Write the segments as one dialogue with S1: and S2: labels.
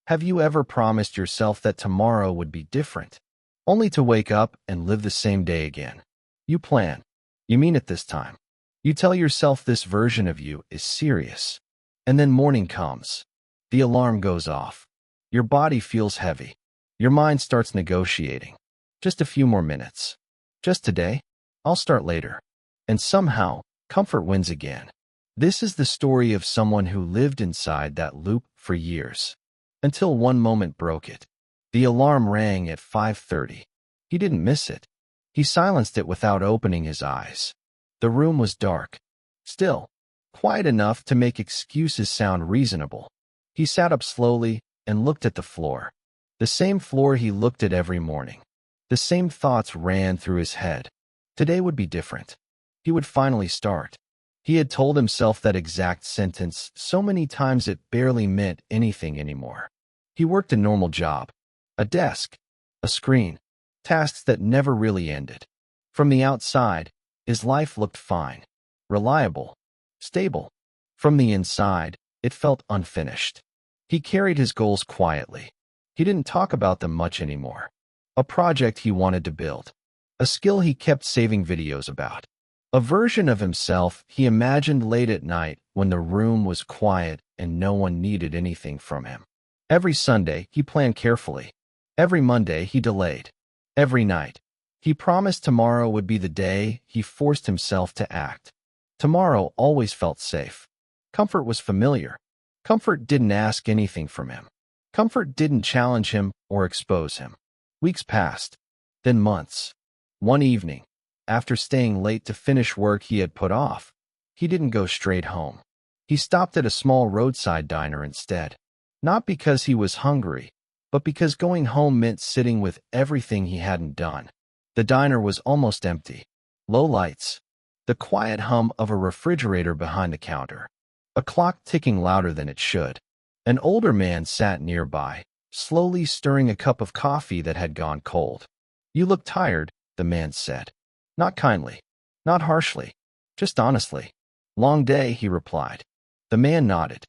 S1: Have you ever promised yourself that tomorrow would be different, only to wake up and live the same day again? You plan. You mean it this time. You tell yourself this version of you is serious. And then morning comes. The alarm goes off. Your body feels heavy. Your mind starts negotiating. Just a few more minutes. Just today? I'll start later. And somehow, comfort wins again. This is the story of someone who lived inside that loop for years. Until one moment broke it. The alarm rang at 5:30. He didn't miss it. He silenced it without opening his eyes. The room was dark. Still, quiet enough to make excuses sound reasonable. He sat up slowly and looked at the floor. The same floor he looked at every morning. The same thoughts ran through his head. Today would be different. He would finally start. He had told himself that exact sentence so many times it barely meant anything anymore. He worked a normal job. A desk. A screen. Tasks that never really ended. From the outside, his life looked fine. Reliable. Stable. From the inside, it felt unfinished. He carried his goals quietly. He didn't talk about them much anymore. A project he wanted to build. A skill he kept saving videos about. A version of himself he imagined late at night when the room was quiet and no one needed anything from him. Every Sunday, he planned carefully. Every Monday, he delayed. Every night, he promised tomorrow would be the day he forced himself to act. Tomorrow always felt safe. Comfort was familiar. Comfort didn't ask anything from him. Comfort didn't challenge him or expose him. Weeks passed, then months. One evening, after staying late to finish work he had put off, he didn't go straight home. He stopped at a small roadside diner instead. Not because he was hungry, but because going home meant sitting with everything he hadn't done. The diner was almost empty. Low lights. The quiet hum of a refrigerator behind the counter. A clock ticking louder than it should. An older man sat nearby, slowly stirring a cup of coffee that had gone cold. "You look tired," the man said. Not kindly, not harshly, just honestly. "Long day," he replied. The man nodded.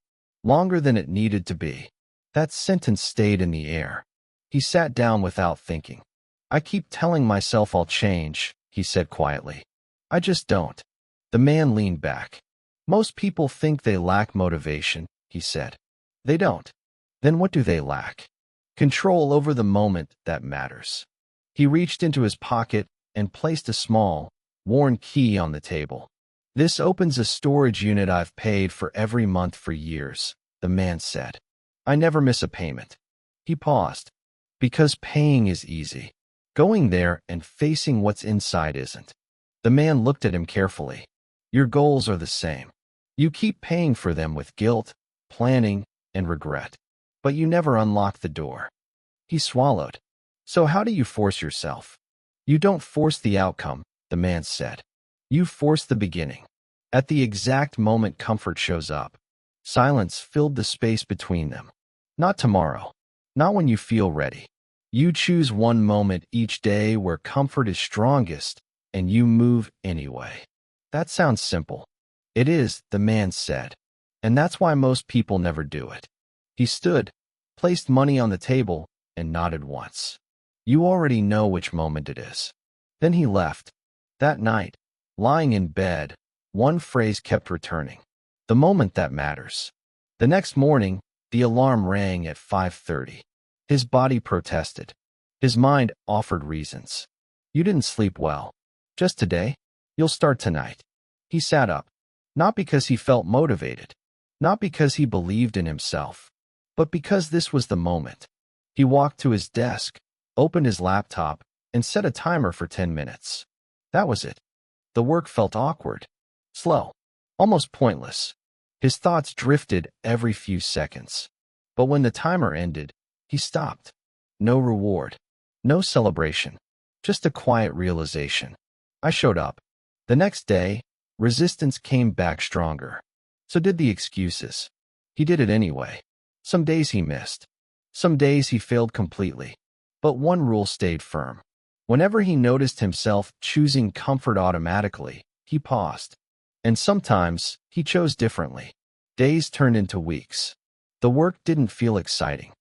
S1: Longer than it needed to be. That sentence stayed in the air. He sat down without thinking. "I keep telling myself I'll change," he said quietly. "I just don't." The man leaned back. "Most people think they lack motivation," he said. "They don't. Then what do they lack? Control over the moment that matters." He reached into his pocket and placed a small, worn key on the table. "This opens a storage unit I've paid for every month for years," the man said. "I never miss a payment." He paused. "Because paying is easy. Going there and facing what's inside isn't." The man looked at him carefully. "Your goals are the same. You keep paying for them with guilt, planning, and regret. But you never unlock the door." He swallowed. "So how do you force yourself?" "You don't force the outcome," the man said. "You force the beginning. At the exact moment comfort shows up." Silence filled the space between them. "Not tomorrow. Not when you feel ready. You choose one moment each day where comfort is strongest, and you move anyway." "That sounds simple." "It is," the man said. "And that's why most people never do it." He stood, placed money on the table, and nodded once. "You already know which moment it is." Then he left. That night, lying in bed, one phrase kept returning. The moment that matters. The next morning, the alarm rang at 5:30. His body protested. His mind offered reasons. "You didn't sleep well. Just today? You'll start tonight." He sat up. Not because he felt motivated. Not because he believed in himself. But because this was the moment. He walked to his desk, opened his laptop, and set a timer for 10 minutes. That was it. The work felt awkward. Slow. Almost pointless. His thoughts drifted every few seconds. But when the timer ended, he stopped. No reward. No celebration. Just a quiet realization. I showed up. The next day, resistance came back stronger. So did the excuses. He did it anyway. Some days he missed. Some days he failed completely. But one rule stayed firm. Whenever he noticed himself choosing comfort automatically, he paused. And sometimes, he chose differently. Days turned into weeks. The work didn't feel exciting.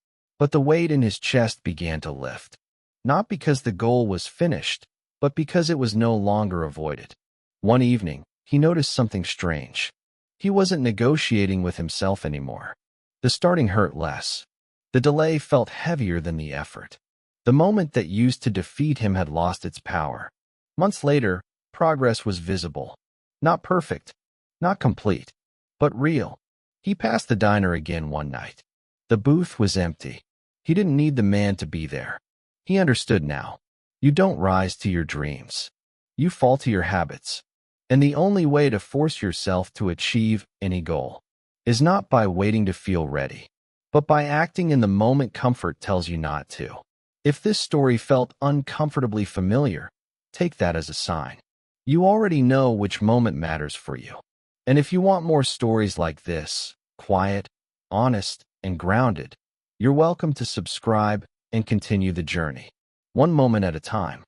S1: but the weight in his chest began to lift. Not because the goal was finished, but because it was no longer avoided. One evening, he noticed something strange. He wasn't negotiating with himself anymore. The starting hurt less. The delay felt heavier than the effort. The moment that used to defeat him had lost its power. Months later, progress was visible. Not perfect, not complete, but real. He passed the diner again one night. The booth was empty. He didn't need the man to be there. He understood now. You don't rise to your dreams. You fall to your habits. And the only way to force yourself to achieve any goal is not by waiting to feel ready, but by acting in the moment comfort tells you not to. If this story felt uncomfortably familiar, take that as a sign. You already know which moment matters for you. And if you want more stories like this, quiet, honest, and grounded, you're welcome to subscribe and continue the journey, one moment at a time.